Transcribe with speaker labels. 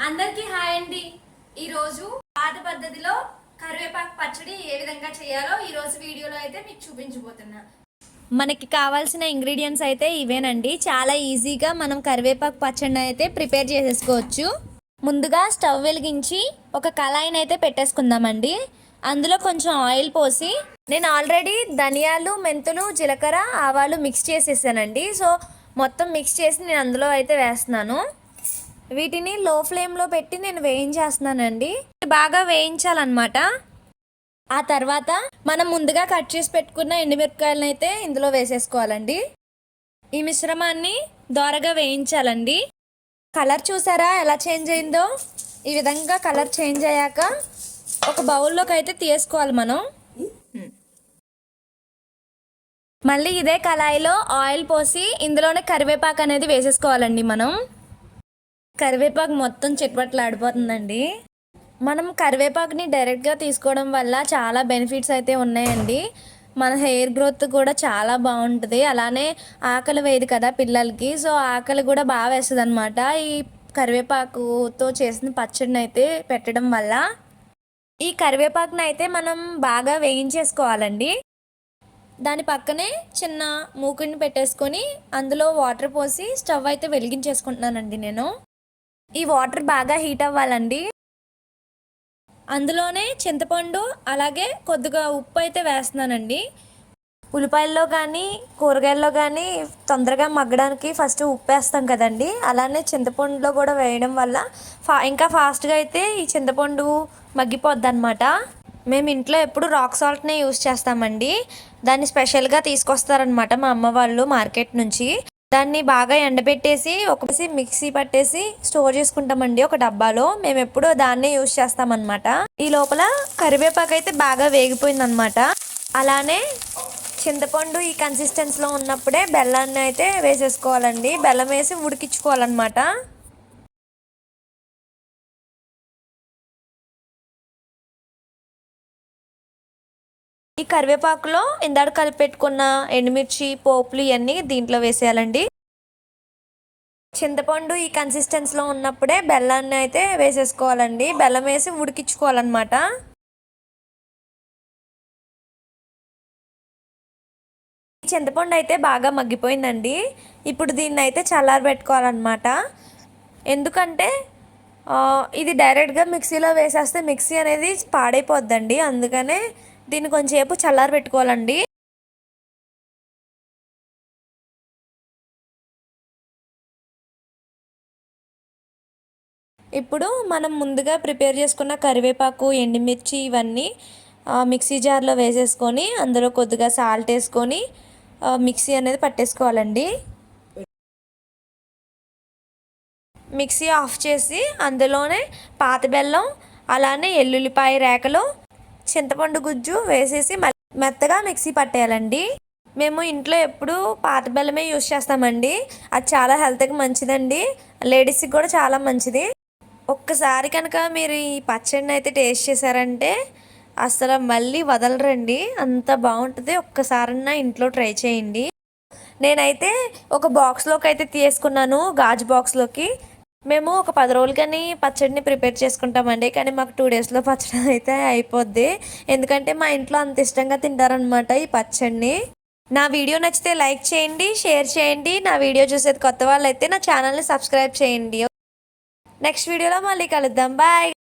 Speaker 1: అందరికీ హాయ్ అండి. ఈరోజు పాత పద్ధతిలో కరివేపాకు పచ్చడి ఏ విధంగా చేయాలో ఈరోజు వీడియోలో అయితే మీకు చూపించబోతున్నా.
Speaker 2: మనకి కావాల్సిన ఇంగ్రీడియంట్స్ అయితే ఇవేనండి. చాలా ఈజీగా మనం కరివేపాకు పచ్చడిని అయితే ప్రిపేర్ చేసేసుకోవచ్చు. ముందుగా స్టవ్ వెలిగించి ఒక కళాయిని అయితే పెట్టేసుకుందామండి. అందులో కొంచెం ఆయిల్ పోసి నేను ఆల్రెడీ ధనియాలు, మెంతులు, జీలకర్ర, ఆవాలు మిక్స్ చేసేసానండి. సో మొత్తం మిక్స్ చేసి నేను అందులో అయితే వేస్తున్నాను. వీటిని లో ఫ్లేమ్లో పెట్టి నేను వేయించేస్తున్నానండి. బాగా వేయించాలన్నమాట. ఆ తర్వాత మనం ముందుగా కట్ చేసి పెట్టుకున్న ఎండుమిరపకాయలను అయితే ఇందులో వేసేసుకోవాలండి. ఈ మిశ్రమాన్ని దోరగా వేయించాలండి. కలర్ చూసారా ఎలా చేంజ్ అయిందో? ఈ విధంగా కలర్ చేంజ్ అయ్యాక ఒక బౌల్లోకి అయితే తీసుకోవాలి మనం. మళ్ళీ ఇదే కళాయిలో ఆయిల్ పోసి ఇందులోనే కరివేపాకు అనేది వేసేసుకోవాలండి. మనం కరివేపాకు మొత్తం చిట్పట్లాడిపోతుందండి. మనం కరివేపాకుని డైరెక్ట్గా తీసుకోవడం వల్ల చాలా బెనిఫిట్స్ అయితే ఉన్నాయండి. మన హెయిర్ గ్రోత్ కూడా చాలా బాగుంటుంది. అలానే ఆకలి వేయదు కదా పిల్లలకి, సో ఆకలి కూడా బాగా వేస్తుంది అనమాట ఈ కరివేపాకుతో చేసిన పచ్చడిని అయితే పెట్టడం వల్ల. ఈ కరివేపాకుని అయితే మనం బాగా వేయించేసుకోవాలండి. దాని పక్కనే చిన్న మూకుడిని పెట్టేసుకొని అందులో వాటర్ పోసి స్టవ్ అయితే వెలిగించేసుకుంటున్నానండి నేను. ఈ వాటర్ బాగా హీట్ అవ్వాలండి. అందులోనే చింతపండు అలాగే కొద్దిగా ఉప్పు అయితే వేస్తున్నానండి. ఉల్లిపాయల్లో కానీ కూరగాయల్లో కానీ తొందరగా మగ్గడానికి ఫస్ట్ ఉప్పు వేస్తాం కదండి, అలానే చింతపండులో కూడా వేయడం వల్ల ఇంకా ఫాస్ట్గా అయితే ఈ చింతపండు మగ్గిపోద్ది అనమాట. మేము ఇంట్లో ఎప్పుడు రాక్ సాల్ట్నే యూస్ చేస్తామండి. దాన్ని స్పెషల్గా తీసుకొస్తారనమాట మా అమ్మ వాళ్ళు మార్కెట్ నుంచి. దాన్ని బాగా ఎండబెట్టేసి మిక్సీ పట్టేసి స్టోర్ చేసుకుంటామండి ఒక డబ్బాలో. మేము ఎప్పుడూ దాన్నే యూజ్ చేస్తామన్నమాట. ఈ లోపల కరివేపాకు అయితే బాగా వేగిపోయిందనమాట. అలానే చింతపండు ఈ కన్సిస్టెన్సీలో ఉన్నప్పుడే బెల్లాన్ని అయితే వేసేసుకోవాలండి. బెల్లం వేసి ఉడికించుకోవాలన్నమాట. ఈ కరివేపాకులో ఇందాక కలిపి పెట్టుకున్న ఎండుమిర్చి, పోపులు ఇవన్నీ దీంట్లో వేసేయాలండి. చింతపండు ఈ కన్సిస్టెన్సీలో ఉన్నప్పుడే బెల్లాన్ని అయితే వేసేసుకోవాలండి. బెల్లం వేసి ఉడికించుకోవాలన్నమాట. చింతపండు అయితే బాగా మగ్గిపోయిందండి. ఇప్పుడు దీన్ని అయితే చల్లారబెట్టుకోవాలన్నమాట. ఎందుకంటే ఇది డైరెక్ట్గా మిక్సీలో వేసేస్తే మిక్సీ అనేది పాడైపోద్దండి. అందుకనే దీన్ని కొంచెంసేపు చల్లారబెట్టుకోవాలండి. ఇప్పుడు మనం ముందుగా ప్రిపేర్ చేసుకున్న కరివేపాకు, ఎండుమిర్చి ఇవన్నీ మిక్సీ జార్లో వేసేసుకొని అందులో కొద్దిగా సాల్ట్ వేసుకొని మిక్సీ అనేది పట్టేసుకోవాలండి. మిక్సీ ఆఫ్ చేసి అందులోనే పాత బెల్లం అలానే ఎల్లుల్లిపాయ రేకలు, చింతపండు గుజ్జు వేసేసి మెత్తగా మిక్సీ పట్టేయాలండి. మేము ఇంట్లో ఎప్పుడు పాత బెల్లమే యూస్ చేస్తామండి. అది చాలా హెల్త్కి మంచిదండి, లేడీస్కి కూడా చాలా మంచిది. ఒక్కసారి కనుక మీరు ఈ పచ్చడిని అయితే టేస్ట్ చేశారంటే అసలు మళ్ళీ వదలరండి, అంత బాగుంటుంది. ఒక్కసారన్నా ఇంట్లో ట్రై చేయండి. నేనైతే ఒక బాక్స్లోకి అయితే తీసుకున్నాను, గాజు బాక్స్లోకి. మేము ఒక 10 రోజులు కానీ పచ్చడిని ప్రిపేర్ చేసుకుంటామండి. కానీ మాకు 2 డేస్లో పచ్చడి అయితే అయిపోద్ది. ఎందుకంటే మా ఇంట్లో అంత ఇష్టంగా తింటారనమాట ఈ పచ్చడిని. నా వీడియో నచ్చితే లైక్ చేయండి, షేర్ చేయండి. నా వీడియో చూసేది కొత్త వాళ్ళు అయితే నా ఛానల్ని సబ్స్క్రైబ్ చేయండి. నెక్స్ట్ వీడియోలో మళ్ళీ కలుద్దాం. బాయ్.